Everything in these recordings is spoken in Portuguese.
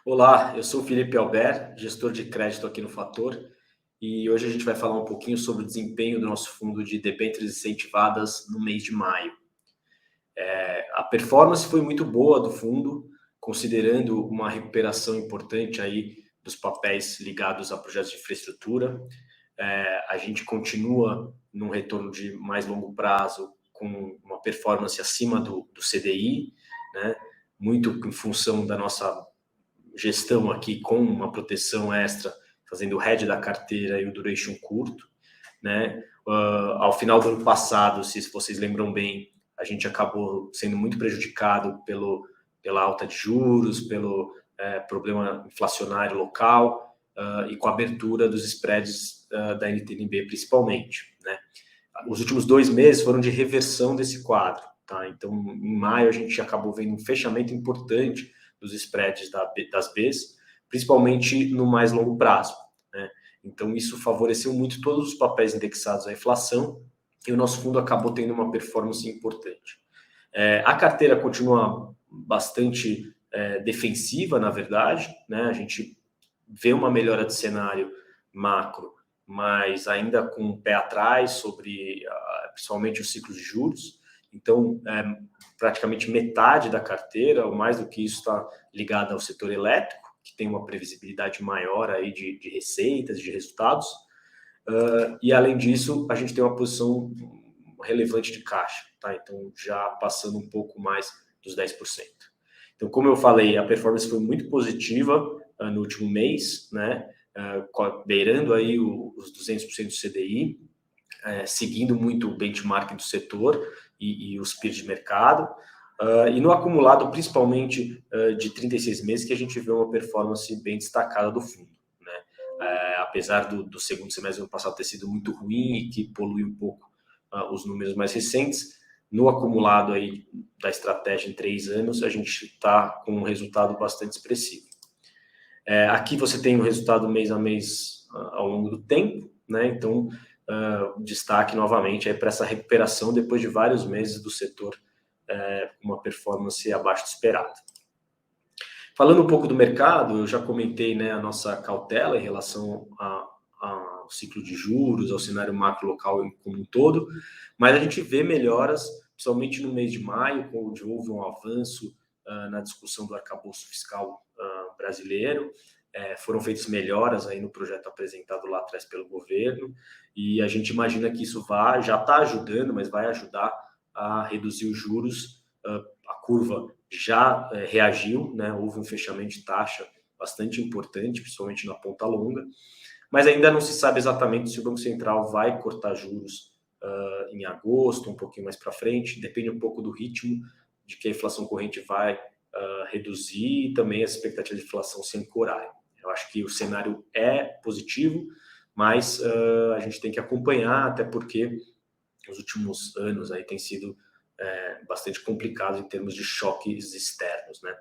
Olá, eu sou o Felipe Albert, gestor de crédito aqui no Fator, e hoje a gente vai falar um pouquinho sobre o desempenho do nosso fundo de debêntures incentivadas no mês de maio. A performance foi muito boa do fundo, considerando uma recuperação importante aí dos papéis ligados a projetos de infraestrutura. A gente continua num retorno de mais longo prazo com uma performance acima do CDI, né? Muito em função da nossa gestão aqui com uma proteção extra, fazendo o hedge da carteira e o duration curto, né? Ao final do ano passado, se vocês lembram bem, a gente acabou sendo muito prejudicado pela alta de juros, pelo problema inflacionário local e com a abertura dos spreads da NTNB principalmente, né? Os últimos 2 meses foram de reversão desse quadro, tá? Então, em maio, a gente acabou vendo um fechamento importante dos spreads das Bs, principalmente no mais longo prazo, né? Então, isso favoreceu muito todos os papéis indexados à inflação e o nosso fundo acabou tendo uma performance importante. A carteira continua bastante defensiva, na verdade, né? A gente vê uma melhora de cenário macro, mas ainda com o pé atrás sobre principalmente os ciclos de juros. Então, praticamente metade da carteira, ou mais do que isso, está ligada ao setor elétrico, que tem uma previsibilidade maior aí de receitas, de resultados. E, além disso, a gente tem uma posição relevante de caixa, tá? Então, já passando um pouco mais dos 10%. Então, como eu falei, a performance foi muito positiva no último mês, né? Beirando aí os 200% do CDI, seguindo muito o benchmark do setor e os peers de mercado. E no acumulado, principalmente de 36 meses, que a gente vê uma performance bem destacada do fundo, né? Apesar do segundo semestre do ano passado ter sido muito ruim e que polui um pouco os números mais recentes, no acumulado aí da estratégia em 3 anos, a gente está com um resultado bastante expressivo. Aqui você tem o resultado mês a mês ao longo do tempo, né? Então, destaque novamente para essa recuperação depois de vários meses do setor com uma performance abaixo do esperado. Falando um pouco do mercado, eu já comentei, né, a nossa cautela em relação ao ciclo de juros, ao cenário macro local como um todo, mas a gente vê melhoras, principalmente no mês de maio, onde houve um avanço na discussão do arcabouço fiscal brasileiro. Foram feitas melhoras aí no projeto apresentado lá atrás pelo governo, e a gente imagina que isso já está ajudando, mas vai ajudar a reduzir os juros. A curva já reagiu, né? Houve um fechamento de taxa bastante importante, principalmente na ponta longa, mas ainda não se sabe exatamente se o Banco Central vai cortar juros em agosto, um pouquinho mais para frente, depende um pouco do ritmo de que a inflação corrente vai reduzir e também as expectativas de inflação se ancorarem. Eu acho que o cenário é positivo, mas a gente tem que acompanhar, até porque os últimos anos aí têm sido bastante complicados em termos de choques externos, né?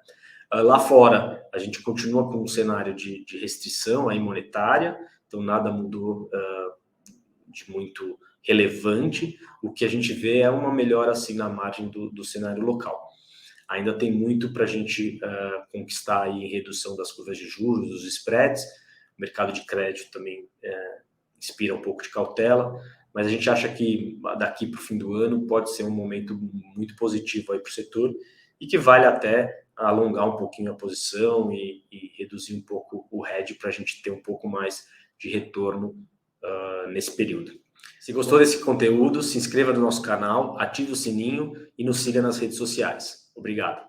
Lá fora, a gente continua com um cenário de restrição aí monetária, então nada mudou de muito relevante. O que a gente vê é uma melhora assim na margem do cenário local. Ainda tem muito para a gente conquistar aí em redução das curvas de juros, dos spreads. O mercado de crédito também inspira um pouco de cautela, mas a gente acha que daqui para o fim do ano pode ser um momento muito positivo aí para o setor e que vale até alongar um pouquinho a posição e reduzir um pouco o hedge para a gente ter um pouco mais de retorno nesse período. Se gostou desse conteúdo, se inscreva no nosso canal, ative o sininho e nos siga nas redes sociais. Obrigado.